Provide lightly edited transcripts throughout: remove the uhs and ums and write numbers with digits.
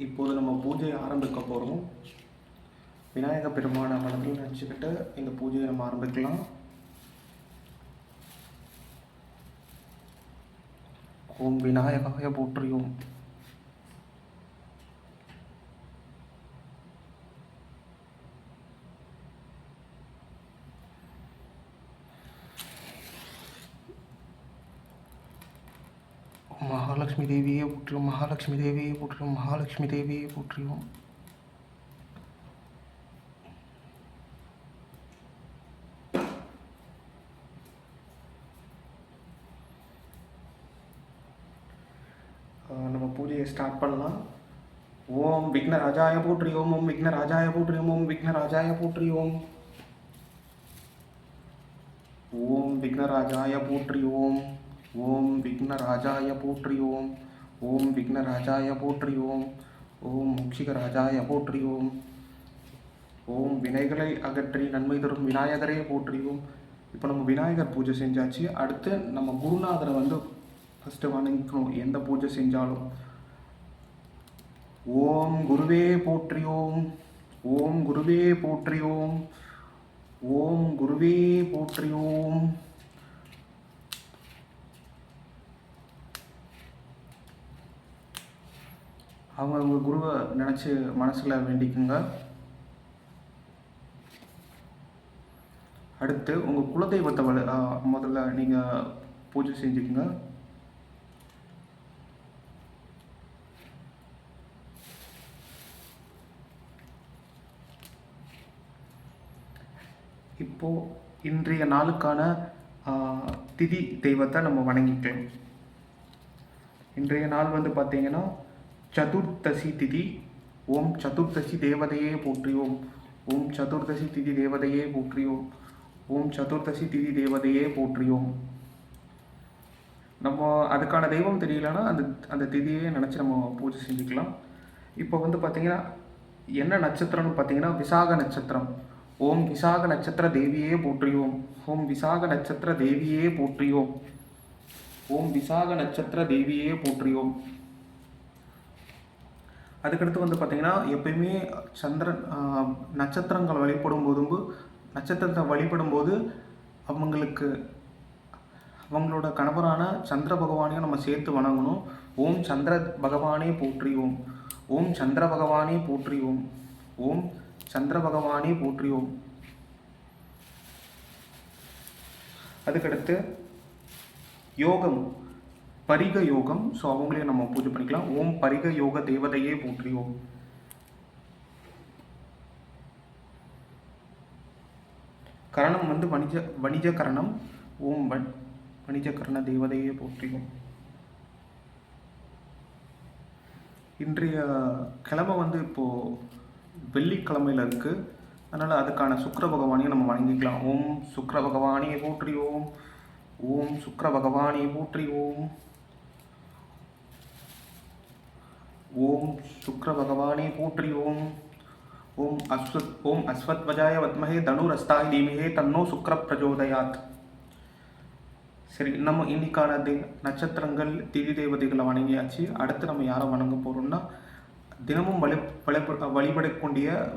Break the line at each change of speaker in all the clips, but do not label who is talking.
இப்போது நம்ம பூஜையை ஆரம்பிக்க போகிறோம். விநாயக பெருமானை மனதில் நினச்சிக்கிட்டு இந்த பூஜையை நம்ம ஆரம்பிக்கலாம். ஓம் விநாயகாய போற்றியோம். மகாலட்சுமி தேவியே போற்றியோம். மகாலட்சுமி தேவியே போற்றியோம். மகாலட்சுமி தேவியே போற்றியோம். நம்ம பூஜையை ஸ்டார்ட் பண்ணலாம். ஓம் விக்னராஜாய போற்றியோம். ஓம் விக்னராஜாய போற்றியோம். ஓம் விக்னராஜாய போற்றியோம். ஓம் விக்னராஜாய போற்றியோம். ஓம் விக்னராஜாய போற்றியோம். ஓம் விக்னராஜாய போற்றியோம். ஓம் மூஷிகராஜாய போற்றியோம். ஓம் வினைகளை அகற்றி நன்மை தரும் விநாயகரே போற்றியோம். இப்போ நம்ம விநாயகர் பூஜை செஞ்சாச்சு. அடுத்து நம்ம குருநாதரை ஃபஸ்ட்டு வணங்கிக்கணும் எந்த பூஜை செஞ்சாலும். ஓம் குருவே போற்றியோம். ஓம் குருவே போற்றியோம். ஓம் குருவே போற்றியோம். அவங்க குருவை நினச்சி மனசில் வேண்டிக்குங்க. அடுத்து உங்கள் குலதெய்வத்தை முதல்ல நீங்கள் பூஜை செஞ்சுக்குங்க. இப்போது இன்றைய நாளுக்கான திதி தெய்வத்தை நம்ம வணங்கிக்கலாம். இன்றைய நாள் பார்த்தீங்கன்னா சதுர்தசி திதி. ஓம் சதுர்தசி தேவதையே போற்றியோம். ஓம் சதுர்தசி திதி தேவதையே போற்றியோம். ஓம் சதுர்தசி திதி தேவதையே போற்றியோம். நம்ம அதுக்கான தெய்வம் தெரியலன்னா அந்த திதியே நினச்சி நம்ம பூஜை செஞ்சுக்கலாம். இப்போ பார்த்தீங்கன்னா என்ன நட்சத்திரம்னு பார்த்தீங்கன்னா விசாக நட்சத்திரம். ஓம் விசாக நட்சத்திர தேவியே போற்றியோம். ஓம் விசாக நட்சத்திர தேவியே போற்றியோம். ஓம் விசாக நட்சத்திர தேவியே போற்றியோம். அதுக்கடுத்து பார்த்தீங்கன்னா எப்பயுமே சந்திரன் நட்சத்திரங்கள் நட்சத்திரத்தை வழிபடும் போது அவங்களோட கணவரான சந்திர பகவானையும் நம்ம சேர்த்து வணங்கணும். ஓம் சந்திர பகவானே போற்றியோம். ஓம் சந்திர பகவானே போற்றியோம். ஓம் சந்திர பகவானே போற்றியோம். அதுக்கடுத்து யோகம் பரிக யோகம். ஸோ அவங்களையும் நம்ம பூஜை பண்ணிக்கலாம். ஓம் பரிக யோக தேவதையே போற்றியோம். கரணம் வணிஜ கரணம். ஓம் வணிஜ கரண தேவதையே போற்றியோம். இன்றைய கிழமை இப்போது வெள்ளிக்கிழமையில் இருக்குது. அதனால் அதுக்கான சுக்கிர பகவானையும் நம்ம வணங்கிக்கலாம். ஓம் சுக்கிர பகவானே போற்றியோம். ஓம் சுக்கிர பகவானே போற்றியோம். ஓம் சுக்கிர பகவானே போற்றியோம். ஓம் அஸ்வத்வஜாய வத்மஹே தனுரஸ்தாய தீமஹே தன்னோ சுக்கிர பிரச்சோதயாத். சரி, நம்ம இன்னைக்கான நட்சத்திரங்கள் திதி தேவதைகளை வணங்கியாச்சு. அடுத்து நம்ம யாரை வணங்க போகிறோம்னா தினமும்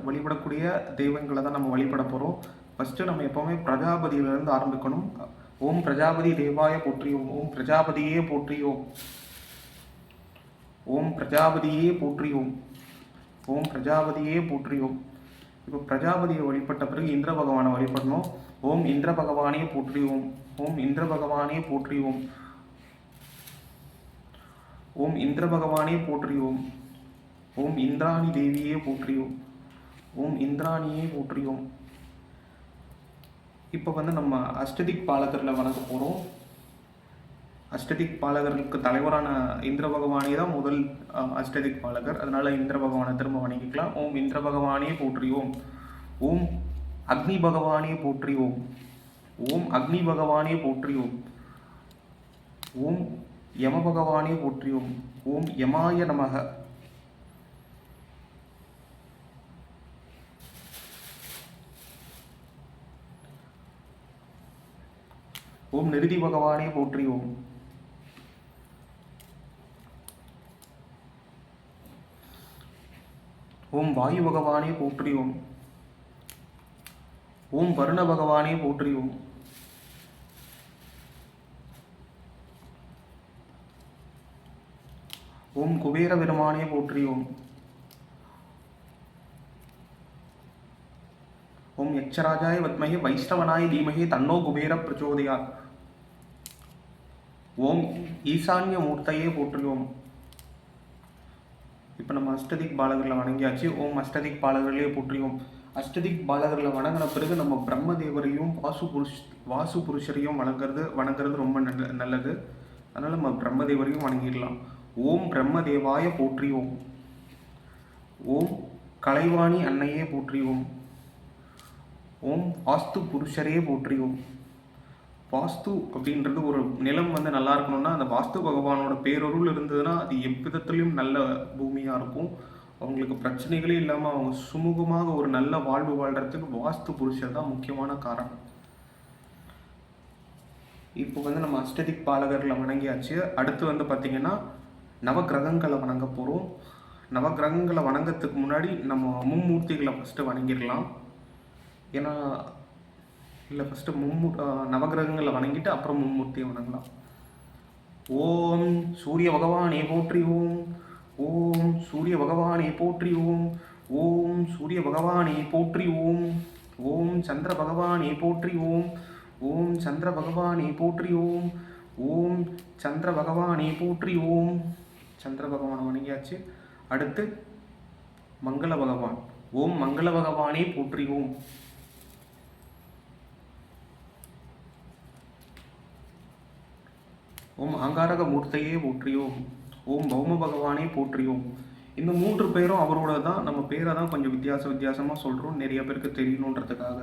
வழிபடக்கூடிய தெய்வங்களை தான் நம்ம வழிபட போகிறோம். ஃபஸ்ட்டு நம்ம எப்போவுமே பிரஜாபதியிலிருந்து ஆரம்பிக்கணும். ஓம் பிரஜாபதி தேவாய போற்றியோம். ஓம் பிரஜாபதியே போற்றியோம். ஓம் பிரஜாபதியே போற்றியோம். ஓம் பிரஜாபதியே போற்றியோம். இப்போ பிரஜாபதியை வழிபட்ட பிறகு இந்திர பகவானை வழிபடணும். ஓம் இந்திர பகவானே போற்றியோம். ஓம் இந்திர பகவானே போற்றியோம். ஓம் இந்திர பகவானே போற்றியோம். ஓம் இந்திராணி தேவியே போற்றியோம். ஓம் இந்திராணியே போற்றியோம். இப்போ நம்ம அஷ்டதிக் பாலகரில் வணங்க போகிறோம். அஷ்டதிக் பாலகர்களுக்கு தலைவரான இந்திர பகவானே தான் முதல் அஷ்டதிக் பாலகர். அதனால் இந்திர பகவானை திரும்ப வணங்கிக்கலாம். ஓம் இந்திர பகவானே போற்றியோம். ஓம் அக்னி பகவானே போற்றியோம். ஓம் அக்னி பகவானே போற்றியோம். ஓம் யம பகவானே போற்றியோம். ஓம் யமாய நமக. ஓம் நிருதி பகவானே போற்றியோம். ஓம் வாயு பகவானே போற்றி ஓம். ஓம் வருண பகவானே போற்றி ஓம். ஓம் குபேர பெருமானே போற்றி ஓம். ஓம் யட்சராஜாய வத்மஹே வைஷ்ணவனாய தீமஹே தன்னோ குபேர பிரச்சோதயாத். ஓம் ஈசான்ய மூர்த்தையே போற்றி ஓம். இப்போ நம்ம அஷ்டதிக் பாலகர்களை வணங்கியாச்சு. ஓம் அஷ்டதிக் பாலகர்களே போற்றி ஓம். அஷ்டதிக் பாலகர்களை வணங்கின பிறகு நம்ம பிரம்மதேவரையும் வாசு புருஷரையும் வணங்குறது ரொம்ப நல்லது. அதனால் நம்ம பிரம்மதேவரையும் வணங்கிடலாம். ஓம் பிரம்மதேவாய போற்றி ஓம். ஓம் கலைவாணி அன்னையே போற்றி ஓம். ஓம் வாஸ்து புருஷரே போற்றி ஓம். வாஸ்து அப்படின்றது ஒரு நிலம் நல்லா இருக்கணும்னா அந்த வாஸ்து பகவானோட பேரொருள் இருந்ததுன்னா அது எவ்விதத்துலையும் நல்ல பூமியாக இருக்கும். அவங்களுக்கு பிரச்சனைகளே இல்லாமல் அவங்க சுமூகமாக ஒரு நல்ல வாழ்வு வாழ்கிறதுக்கு வாஸ்து புருஷர் தான் முக்கியமான காரணம். இப்போ நம்ம அஷ்டதிக் பாலகர்களை வணங்கியாச்சு. அடுத்து பார்த்திங்கன்னா நவகிரகங்களை வணங்க போகிறோம். நவகிரகங்களை வணங்கத்துக்கு முன்னாடி நம்ம மும்மூர்த்திகளை ஃபஸ்ட்டு வணங்கிடலாம். ஏன்னா இல்லை ஃபஸ்ட்டு நவகிரகங்களை வணங்கிட்டு அப்புறம் மும்மூர்த்தியை வணங்கலாம். ஓம் சூரிய பகவானே போற்றி ஓம். ஓம் சூரிய பகவானே போற்றி ஓம். ஓம் சூரிய பகவானே போற்றி ஓம். ஓம் சந்திர பகவானே போற்றி ஓம். ஓம் சந்திர பகவானே போற்றி ஓம். ஓம் சந்திர பகவானே போற்றி ஓம். சந்திர பகவானை வணங்கியாச்சு. அடுத்து மங்கள பகவான். ஓம் மங்கள பகவானே போற்றி ஓம். ஓம் ஆங்காரக மூர்த்தையே போற்றி ஓம். ஓம் பௌம பகவானே போற்றி ஓம். இந்த 3 பேரும் அவரோட தான். நம்ம பேரை தான் கொஞ்சம் வித்தியாசமாக சொல்கிறோம், நிறைய பேருக்கு தெரியணுன்றதுக்காக.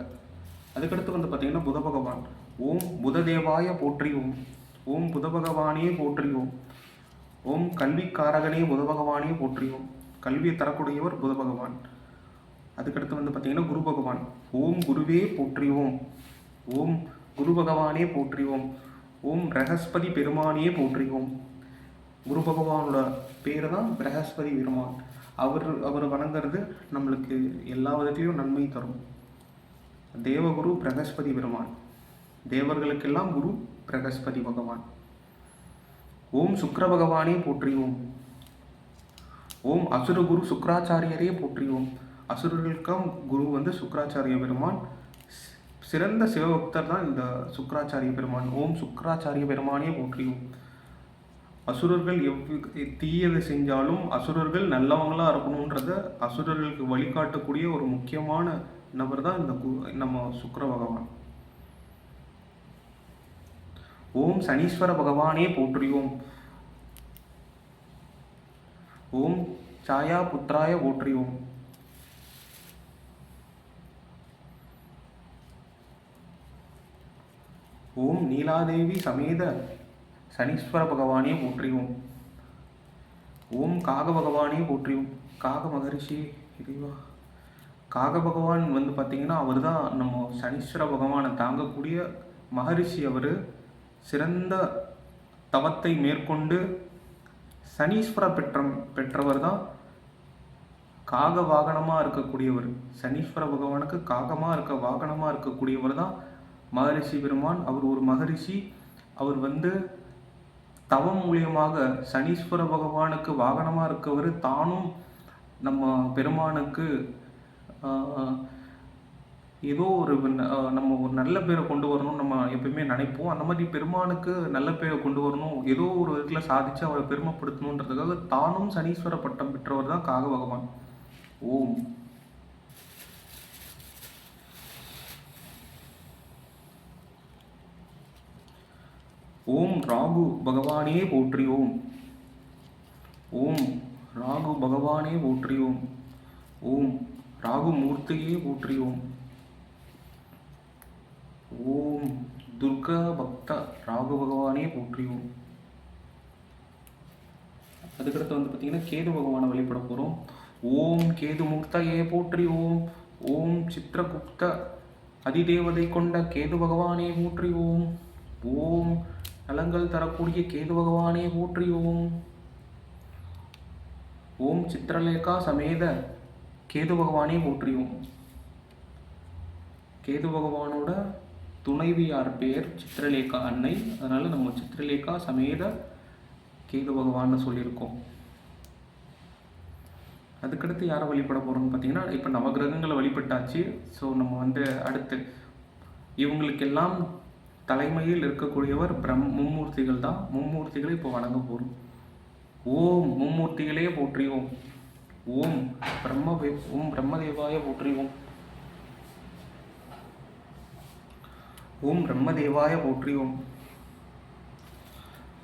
அதுக்கடுத்து பார்த்திங்கன்னா புத பகவான். ஓம் புததேவாய போற்றி ஓம். ஓம் புத பகவானே போற்றி ஓம். ஓம் கல்விக்காரகனே புத பகவானே போற்றி ஓம். கல்வியை தரக்கூடியவர் புத பகவான். அதுக்கடுத்து பார்த்திங்கன்னா குரு பகவான். ஓம் குருவே போற்றி ஓம். ஓம் குரு பகவானே போற்றி ஓம். ஓம் பிரகஸ்பதி பெருமானே போற்றி ஓம். குரு பகவானோட பேர் தான் பிரகஸ்பதி பெருமான். அவர் வணங்குறது நம்மளுக்கு எல்லா விதத்துலேயும் நன்மை தரும். தேவகுரு பிரகஸ்பதி பெருமான். தேவர்களுக்கெல்லாம் குரு பிரகஸ்பதி பகவான். ஓம் சுக்கிர பகவானே போற்றி ஓம். ஓம் அசுரகுரு சுக்கராச்சாரியரே போற்றி ஓம். அசுரர்களுக்கும் குரு சுக்கராச்சாரிய பெருமான். சிறந்த சிவபக்தர் தான் இந்த சுக்கராச்சாரிய பெருமான். ஓம் சுக்கராச்சாரிய பெருமானே போற்றி ஓம். அசுரர்கள் தீயதை செஞ்சாலும் அசுரர்கள் நல்லவங்களாக இருக்கணுன்றத அசுரர்களுக்கு வழிகாட்டக்கூடிய ஒரு முக்கியமான நபர் தான் நம்ம சுக்கிர பகவான். ஓம் சனீஸ்வர பகவானே போற்றி ஓம். ஓம் சாயா புத்திராய போற்றி ஓம். ஓம் நீலாதேவி சமேத சனீஸ்வர பகவானே போற்றி ஓம். ஓம் காக பகவானே போற்றி ஓம். காக மகரிஷி இதுவா காக பகவான் பார்த்திங்கன்னா அவர் தான் நம்ம சனீஸ்வர பகவானை தாங்கக்கூடிய மகரிஷி. அவர் சிறந்த தவத்தை மேற்கொண்டு சனீஸ்வர பெற்றவர் தான் காக வாகனமாக இருக்கக்கூடியவர். சனீஸ்வர பகவானுக்கு காகமாக வாகனமாக இருக்கக்கூடியவர் தான் மகரிஷி பெருமான். அவர் ஒரு மகரிஷி. அவர் தவம் மூலியமாக சனீஸ்வர பகவானுக்கு வாகனமாக இருக்கவர் தானும் நம்ம பெருமானுக்கு ஏதோ நம்ம ஒரு நல்ல பேரை கொண்டு வரணும்னு நம்ம எப்பயுமே நினைப்போம். அந்த மாதிரி பெருமானுக்கு நல்ல பேரை கொண்டு வரணும், ஏதோ ஒரு விதத்தில் சாதித்து அவரை பெருமைப்படுத்தணுன்றதுக்காக தானும் சனீஸ்வர பட்டம் பெற்றவர் தான் காக பகவான். ஓம் ஓம் ராகு பகவானே போற்றி ஓம். ஓம் ராகு பகவானே போற்றி ஓம். ஓம் ராகு மூர்த்தியே போற்றி ஓம். ஓம் துர்கா பக்த ராகு பகவானே போற்றி ஓம். அதுக்கடுத்து பார்த்திங்கன்னா கேது பகவானை வழிபட போகிறோம். ஓம் கேது மூர்த்தையே போற்றி ஓம். ஓம் சித்திரகுப்த அதிதேவதை கொண்ட கேது பகவானே போற்றி ஓம். ஓம் நலங்கள் தரக்கூடிய கேது பகவானே போற்றி ஓம். ஓம் சித்திரலேகா சமேத கேது பகவானே போற்றியோம். கேது பகவானோட துணைவியார் பேர் சித்திரலேகா அன்னை. அதனால் நம்ம சித்திரலேகா சமேத கேது பகவான்னு சொல்லியிருக்கோம். அதுக்கடுத்து யாரை வழிபட போகிறோம்னு பார்த்தீங்கன்னா, இப்போ நவகிரகங்களை வழிபட்டாச்சு. ஸோ நம்ம அடுத்து இவங்களுக்கெல்லாம் தலைமையில் இருக்கக்கூடியவர் மும்மூர்த்திகள் தான். மும்மூர்த்திகளை இப்போ வணங்க போகிறோம். ஓம் மும்மூர்த்திகளே போற்றியோம். ஓம் பிரம்மதேவாய போற்றியோம். ஓம் பிரம்மதேவாய போற்றியோம்.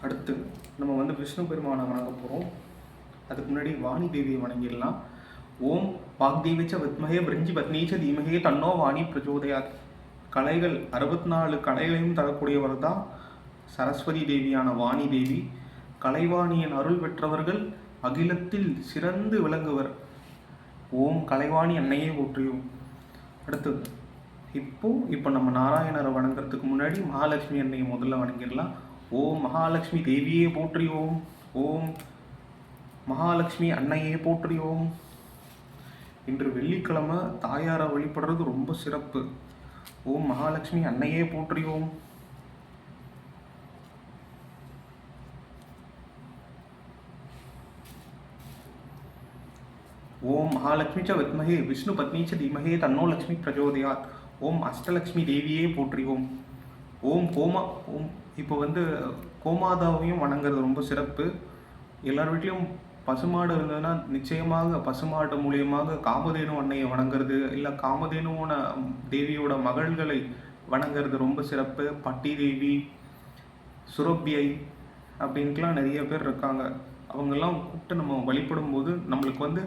அடுத்து நம்ம விஷ்ணு பெருமானை வணங்க போகிறோம். அதுக்கு முன்னாடி வாணி தேவியை வணங்கிடலாம். ஓம் வாக்தேவிச்ச வித்மகே பிரிஞ்சி பத்னீச்ச தீமகே தன்னோ வாணி பிரச்சோதயாத். கலைகள் 64 கலைகளையும் தரக்கூடியவர் தான் சரஸ்வதி தேவியான வாணி தேவி. கலைவாணியின் அருள் பெற்றவர்கள் அகிலத்தில் சிறந்து விளங்குவர். ஓம் கலைவாணி அன்னையே போற்றியோம். அடுத்தது இப்போ நம்ம நாராயணரை வணங்குறதுக்கு முன்னாடி மகாலட்சுமி அன்னையை முதல்ல வணங்கிடலாம். ஓம் மகாலட்சுமி தேவியே போற்றியோம். ஓம் மகாலட்சுமி அன்னையே போற்றியோம். இன்று வெள்ளிக்கிழமை தாயாரை வழிபடுறது ரொம்ப சிறப்பு. ஓம் மகாலட்சுமி அன்னையே போற்றியோம். ஓம் மகாலட்சுமி ச வித்மகே விஷ்ணு பத்னி ச தீமகே தன்னோ லக்ஷ்மி பிரச்சோதயாத். ஓம் அஷ்டலக்ஷ்மி தேவியே போற்றியோம். ஓம் இப்போ கோமாதாவையும் வணங்குறது ரொம்ப சிறப்பு. எல்லார் வீட்லேயும் பசுமாடு இருந்ததுன்னா நிச்சயமாக பசுமாடு மூலியமாக காமதேனு அன்னையை வணங்குறது, இல்லை காமதேனுவோட தேவியோட மகள்களை வணங்குறது ரொம்ப சிறப்பு. பட்டி தேவி, சுரப்பியை அப்படின்ட்டுலாம் நிறைய பேர் இருக்காங்க. அவங்கெல்லாம் கூப்பிட்டு நம்ம வழிபடும் போது நம்மளுக்கு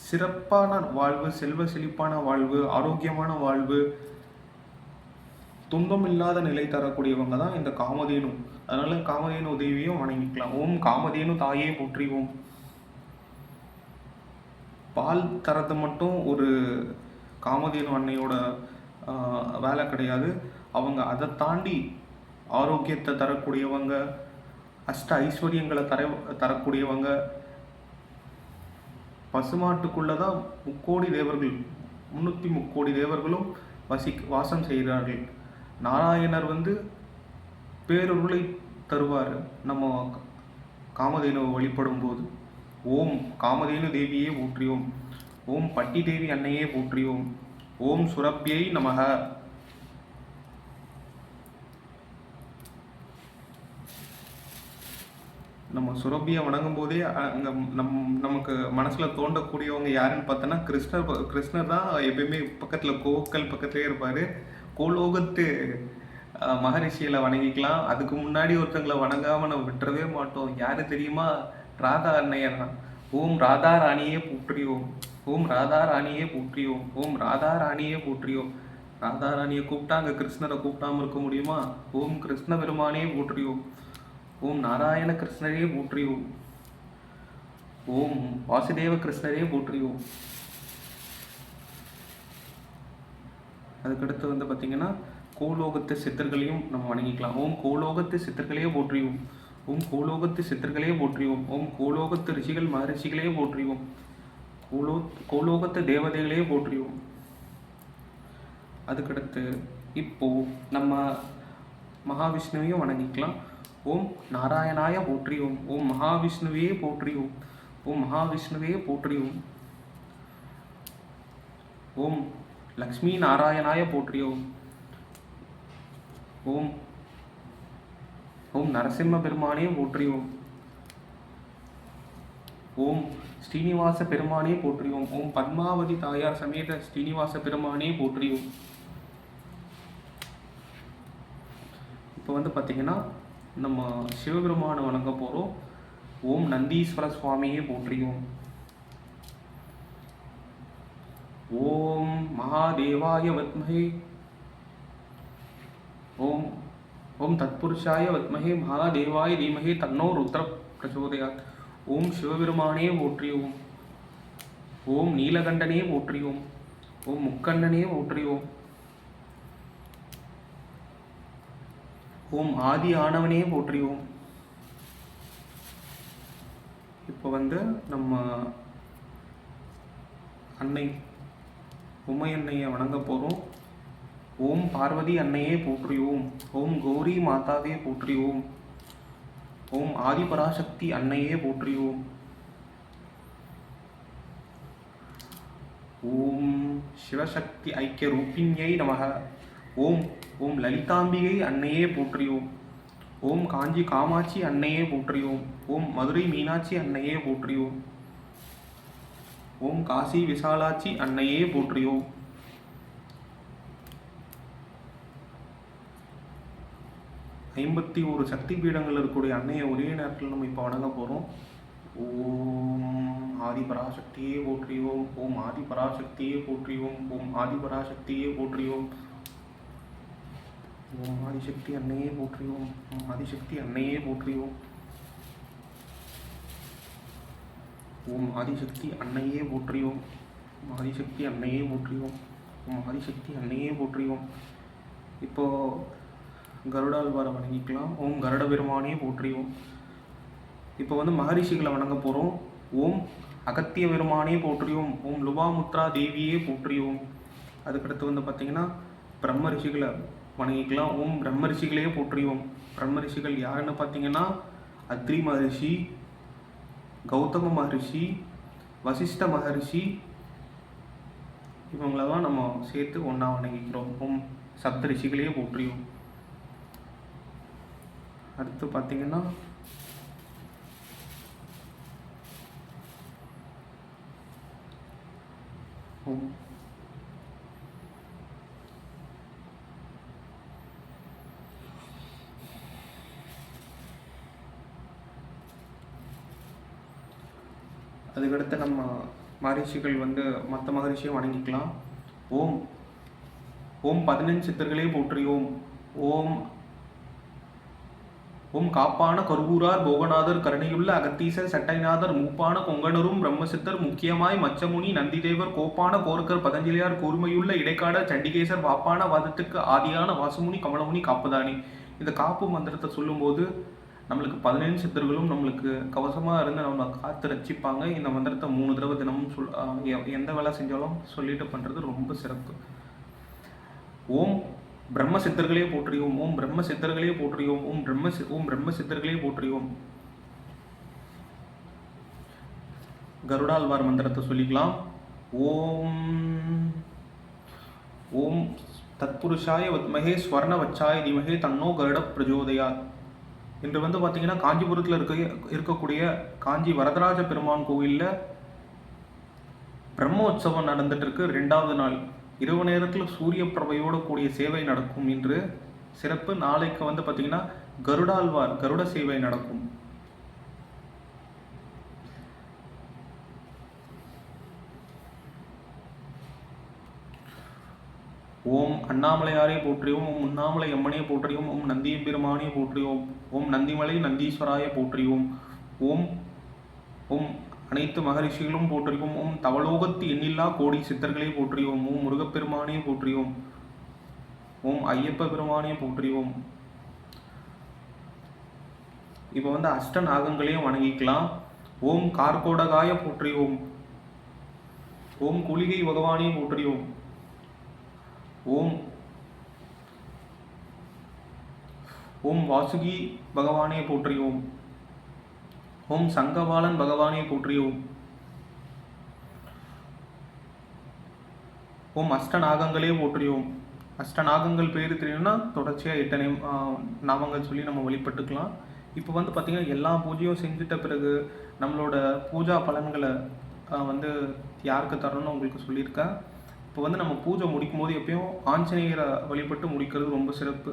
சிறப்பான வாழ்வு, செல்வ செழிப்பான வாழ்வு, ஆரோக்கியமான வாழ்வு, துன்பம் இல்லாத நிலை தரக்கூடியவங்க தான் இந்த காமதேனு. அதனால காமதேனு தேவியும் வணங்கிக்கலாம். ஓம் காமதேனு தாயே போற்றிவோம். பால் தரது மட்டும் ஒரு காமதேனு அன்னையோட வேலை கிடையாது. அவங்க அதை தாண்டி ஆரோக்கியத்தை தரக்கூடியவங்க, அஷ்ட ஐஸ்வர்யங்களை தரக்கூடியவங்க. பசுமாட்டுக்குள்ளதான் 3,000,000 தேவர்கள், 303,000,000 தேவர்களும் வாசம் செய்கிறார்கள். நாராயணர் பேரருளை தருவார் நம்ம காமதேனுவை வழிபடும் போது. ஓம் காமதேனு தேவியே போற்றியோம். ஓம் பட்டி தேவி அன்னையே போற்றியோம். ஓம் சுரப்பியை நமக. நம்ம சுரபியை வணங்கும் போதே அங்கே நமக்கு மனசில் தோண்டக்கூடியவங்க யாருன்னு பார்த்தோன்னா கிருஷ்ணர் தான். எப்பயுமே பக்கத்தில் கோக்கள் பக்கத்துலேயே இருப்பார். கோலோகத்து மகரிஷியில் வணங்கிக்கலாம். அதுக்கு முன்னாடி ஒருத்தங்களை வணங்காமல் நம்ம விட்டுறவே மாட்டோம். யாரு தெரியுமா? ராதா அன்னையர் தான். ஓம் ராதா ராணியே போற்றியோம். ஓம் ராதா ராணியே போற்றியோம். ஓம் ராதா ராணியே போற்றியோம். ராதா ராணியை கூப்பிட்டா அங்கே கிருஷ்ணரை கூப்பிட்டாமல் இருக்க முடியுமா? ஓம் கிருஷ்ண பெருமானே போற்றியோம். ஓம் நாராயண கிருஷ்ணரே போற்றியோம். ஓம் வாசுதேவ கிருஷ்ணரே போற்றியோம். அதுக்கடுத்து பார்த்தீங்கன்னா கோலோகத்து சித்தர்களையும் நம்ம வணங்கிக்கலாம். ஓம் கோலோகத்து சித்தர்களே போற்றியோம். ஓம் கோலோகத்து சித்தர்களே போற்றியோம். ஓம் கோலோகத்து ரிஷிகள் மகரிஷிகளே போற்றியோம். கோலோகத்து தேவதைகளே போற்றியோம். அதுக்கடுத்து இப்போ நம்ம மகாவிஷ்ணுவையும் வணங்கிக்கலாம். ஓம் நாராயணாய போற்றியோம். ஓம் மகாவிஷ்ணுவே போற்றியோம். ஓம் மகாவிஷ்ணுவே போற்றியோம். ஓம் லக்ஷ்மி நாராயணாய போற்றியோம். ஓம் ஓம் நரசிம்ம பெருமானே போற்றியோம். ஓம் ஸ்ரீனிவாச பெருமானே போற்றியோம். ஓம் பத்மாவதி தாயார் சமேத ஸ்ரீனிவாச பெருமானே போற்றியோம். இப்போ பார்த்தீங்கன்னா நம்ம சிவபெருமானை வணங்க போகிறோம். ஓம் நந்தீஸ்வர சுவாமியே போற்றியோம். ஓம் மகாதேவாய வத்மஹே. ஓம் ஓம் தத்புருஷாய வத்மஹே மகாதேவாய தீமஹே தன்னோ ருத்ர பிரச்சோதயாத். ஓம் சிவபெருமானே போற்றியோம். ஓம் நீலகண்டனே போற்றியோம். ஓம் முக்கண்ணனே போற்றியோம். ஓம் ஆதி ஆனவனே போற்றியோம். இப்போ நம்ம அன்னை உமை அன்னையை வணங்க போகிறோம். ஓம் பார்வதி அன்னையே போற்றியோம். ஓம் கௌரி மாதாவே போற்றியோம். ஓம் ஆதிபராசக்தி அன்னையே போற்றியோம். ஓம் சிவசக்தி ஐக்கிய ரூபிண்யை நமக. ஓம் ஓம் லலிதாம்பிகை அன்னையே போற்றியோம். ஓம் காஞ்சி காமாட்சி அன்னையே போற்றியோம். ஓம் மதுரை மீனாட்சி அன்னையே போற்றியோம். ஓம் காசி விசாலாட்சி அன்னையே போற்றியோம். 51 சக்தி பீடங்கள் இருக்கக்கூடிய அன்னையை ஒரே நேரத்தில் நம்ம இப்போ வணங்க போகிறோம். ஓம் ஆதிபராசக்தியே போற்றியோம். ஓம் ஆதிபராசக்தியே போற்றியோம். ஓம் ஆதிபராசக்தியே போற்றியோம். ஓம் ஆதிசக்தி அன்னையே போற்றியோம். ஓம் ஆதிசக்தி அன்னையே போற்றியோம். ஓம் ஆதிசக்தி அன்னையே போற்றியோம். ஓம் ஆதிசக்தி அன்னையே போற்றியோம். ஓம் ஆதிசக்தி அன்னையே போற்றியோம். இப்போ கருடாழ்வாரை வணங்கிக்கலாம். ஓம் கருட பெருமானே போற்றியோம். இப்போ மகரிஷிகளை வணங்க போகிறோம். ஓம் அகத்திய பெருமானே போற்றியோம். ஓம் லுபாமுத்ரா தேவியே போற்றியோம். அதுக்கடுத்து பார்த்தீங்கன்னா பிரம்ம ரிஷிகளை வணங்கிக்கலாம். ஓம் பிரம்ம ரிஷிகளே போற்றியோம். பிரம்ம ரிஷிகள் யாருன்னு பார்த்தீங்கன்னா அத்ரி மகரிஷி, கௌதம மகரிஷி, வசிஷ்ட மகரிஷி, இவங்களெல்லாம் நம்ம சேர்த்து ஒன்றா வணங்கிக்கிறோம். ஓம் சப்த ரிஷிகளே போற்றியோம். அடுத்து பார்த்தீங்கன்னா ஓம் அதுக்கடுத்து நம்ம மகரிஷிகள் மற்ற மகரிஷியை வணங்கிக்கலாம். ஓம் ஓம் 15 சித்தர்களே போற்றியோம். ஓம் ஓம் காப்பான கருவூரார் போகநாதர் கருணையுள்ள அகத்தீசர் சட்டைநாதர் மூப்பான கொங்கணரும் பிரம்மசித்தர் முக்கியமாய் மச்சமுனி நந்திதேவர் கோப்பான கோரக்கர் பதஞ்சலியார் கூர்மையுள்ள இடைக்காடர் சண்டிகேசர் வாப்பான வாதத்துக்கு ஆதியான வாசுமுனி கமலமுனி காப்புதானி. இந்த காப்பு மந்திரத்தை சொல்லும்போது நம்மளுக்கு 15 சித்தர்களும் நம்மளுக்கு கவசமாக இருந்து நம்ம காத்து ரட்சிப்பாங்க. இந்த மந்திரத்தை 3 தடவை தினமும் எந்த வேலை செஞ்சாலும் சொல்லிட்டு பண்ணுறது ரொம்ப சிறப்பு. ஓம் பிரம்ம சித்தர்களே போற்றியோம். ஓம் பிரம்ம சித்தர்களே போற்றியோம். ஓம் பிரம்ம சித்தர்களே போற்றியோம். கருடாழ்வார் மந்திரத்தை சொல்லிக்கலாம். ஓம் ஓம் தத்புருஷாய வத்மஹே ஸ்வர்ண வச்சாய தீமஹே தன்னோ கருட பிரஜோதயாத். இன்று பார்த்தீங்கன்னா காஞ்சிபுரத்தில் இருக்கக்கூடிய காஞ்சி வரதராஜ பெருமான் கோவிலில் பிரம்மோற்சவம் நடந்துட்டு இருக்கு. 2வது நாள் இரவு நேரத்தில் சூரிய பிரபையோடு கூடிய சேவை நடக்கும். இன்று சிறப்பு. நாளைக்கு பார்த்தீங்கன்னா கருடாழ்வார் கருட சேவை நடக்கும். ஓம் அண்ணாமலையாரே போற்றியோம். ஓம் உண்ணாமலை அம்மனே போற்றியோம். ஓம் நந்தியம்பெருமானே போற்றியோம். ஓம் நந்திமலை நந்தீஸ்வராய போற்றியோம். ஓம் ஓம் அனைத்து மகரிஷிகளும் போற்றியோம். ஓம் தவலோகத்து எண்ணில்லா கோடி சித்தர்களே போற்றியோம். ஓம் முருகப்பெருமானே போற்றியோம். ஓம் ஐயப்ப பெருமானே போற்றியோம். இப்போ அஷ்ட நாகங்களையும் வணங்கிக்கலாம். ஓம் கார்கோடகாய போற்றியோம். ஓம் குளிகை பகவானே போற்றியோம். ஓம் ஓம் வாசுகி பகவானே போற்றியோம். ஓம் சங்கபாலன் பகவானே போற்றியோம். ஓம் அஷ்டநாகங்களே போற்றியோம். அஷ்டநாகங்கள் பேர் தெரியணும்னா தொடர்ச்சியாக 8 நாமங்கள் சொல்லி நம்ம வழிபட்டுக்கலாம். இப்போ பார்த்தீங்கன்னா எல்லா பூஜையும் செஞ்சுட்ட பிறகு நம்மளோட பூஜா பலன்களை யாருக்கு தரணும்னு உங்களுக்கு சொல்லியிருக்கேன். இப்போ நம்ம பூஜை முடிக்கும் போது எப்பயும் ஆஞ்சநேயரை வழிபட்டு முடிக்கிறது ரொம்ப சிறப்பு.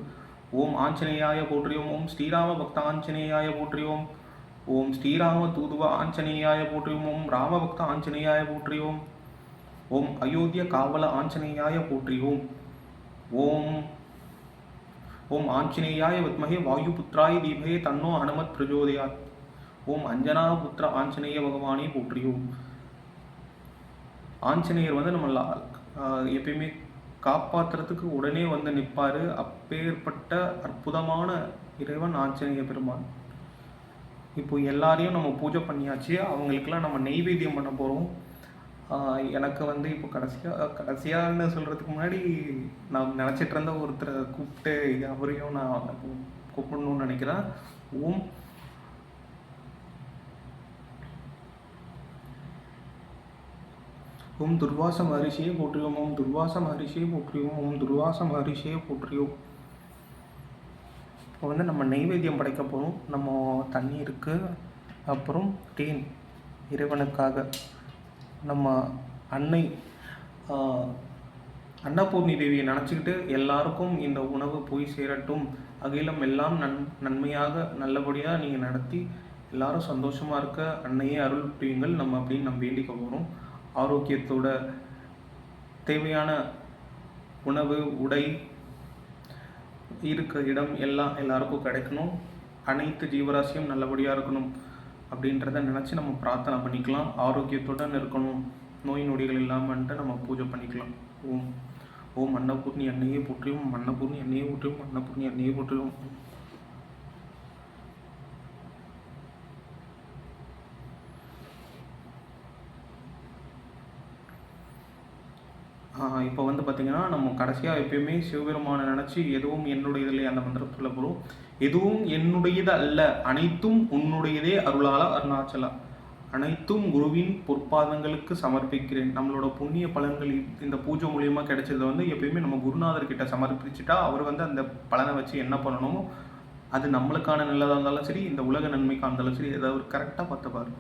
ஓம் ஆஞ்சநேயாய போற்றியோம். ஓம் ஸ்ரீராம பக்த ஆஞ்சநேயாய போற்றியோம். ஓம் ஸ்ரீராம தூதுவ ஆஞ்சநேயாய போற்றியோம். ஓம் ராமபக்த ஆஞ்சநேயாய போற்றியோம். ஓம் அயோத்திய காவல ஆஞ்சநேயாய போற்றியோம். ஓம் ஓம் ஆஞ்சநேயாய வித்மஹே வாயுபுத்ராய தீமஹே தன்னோ ஹனுமத் பிரஜோதயாத். ஓம் அஞ்சனா புத்திர ஆஞ்சநேய பகவானே போற்றியோம். ஆஞ்சநேயர் நம்ம எப்பயுமே காப்பாற்றுறதுக்கு உடனே நிற்பார். அப்பேற்பட்ட அற்புதமான இறைவன் ஆஞ்சநேய பெருமான். இப்போ எல்லாரையும் நம்ம பூஜை பண்ணியாச்சு. அவங்களுக்கெல்லாம் நம்ம நெய்வேத்தியம் பண்ண போகிறோம். எனக்கு வந்து இப்போ கடைசியான்னு சொல்கிறதுக்கு முன்னாடி நான் நினச்சிட்டு இருந்த ஒருத்தரை கூப்பிட்டு அவரையும் நான் கூப்பிடணும்னு நினைக்கிறேன். ஓம் ஓம் துர்வாச மகரிஷியை போற்றியோம், ஓம் துர்வாச மகரிஷியை போற்றியோம், ஓம் துர்வாச மகரிஷியை போற்றியோம். இப்போ வந்து நம்ம நெய்வேத்தியம் படைக்க போகிறோம். நம்ம தண்ணி இருக்குது, அப்புறம் தேன் இறைவனுக்காக. நம்ம அன்னை அன்னபூர்ணி தேவியை நினச்சிக்கிட்டு எல்லாருக்கும் இந்த உணவு போய் சேரட்டும், அகிலம் எல்லாம் நன்மையாக நல்லபடியாக நீங்கள் நடத்தி எல்லாரும் சந்தோஷமாக இருக்க அன்னையே அருள் புரியுங்கள் நம்ம அப்படின்னு நம்ம வேண்டிக்க போகிறோம். ஆரோக்கியத்தோட தேவையான உணவு, உடை, இருக்கிற இடம் எல்லாம் எல்லாருக்கும் கிடைக்கணும். அனைத்து ஜீவராசியும் நல்லபடியாக இருக்கணும் அப்படின்றத நினச்சி நம்ம பிரார்த்தனை பண்ணிக்கலாம். ஆரோக்கியத்துடன் இருக்கணும், நோய் நொடிகள் இல்லாமன்ட்டு நம்ம பூஜை பண்ணிக்கலாம். ஓம் ஓம் அன்னபூர்ணி அன்னையே போற்றியும், அன்னபூர்ணி அன்னையே போற்றியும், அன்னபூர்ணி அன்னையே போற்றியும். இப்போ வந்து பார்த்திங்கன்னா நம்ம கடைசியாக எப்பயுமே சிவபெருமானை நினச்சி எதுவும் என்னுடையதில்லை அந்த மந்திரம் சொல்ல போகிறோம். எதுவும் என்னுடையது அல்ல, அனைத்தும் உன்னுடையதே அருளாளா அருணாச்சலா, அனைத்தும் குருவின் பொற்பாதங்களுக்கு சமர்ப்பிக்கிறேன். நம்மளோட புண்ணிய பலன்கள் இந்த பூஜை மூலியமாக கிடைச்சதை வந்து எப்பயுமே நம்ம குருநாதர்கிட்ட சமர்ப்பிச்சுட்டா அவர் வந்து அந்த பலனை வச்சு என்ன பண்ணணுமோ அது நம்மளுக்கான நல்லதாக இருந்தாலும் சரி, இந்த உலக நன்மைக்காக இருந்தாலும் சரி, ஏதாவது கரெக்டாக பார்த்துப்பார்.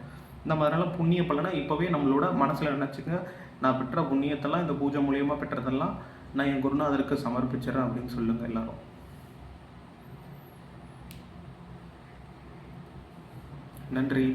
நம்ம அதனால் புண்ணிய பலனை இப்போவே நம்மளோட மனசில் நினச்சிக்க, நான் பெற்ற புண்ணியத்தெல்லாம் இந்த பூஜை மூலியமாக பெற்றதெல்லாம் நான் என் குருநாதருக்கு சமர்ப்பிச்சிடறேன் அப்படின்னு சொல்லுங்கள் எல்லாரும். நன்றி.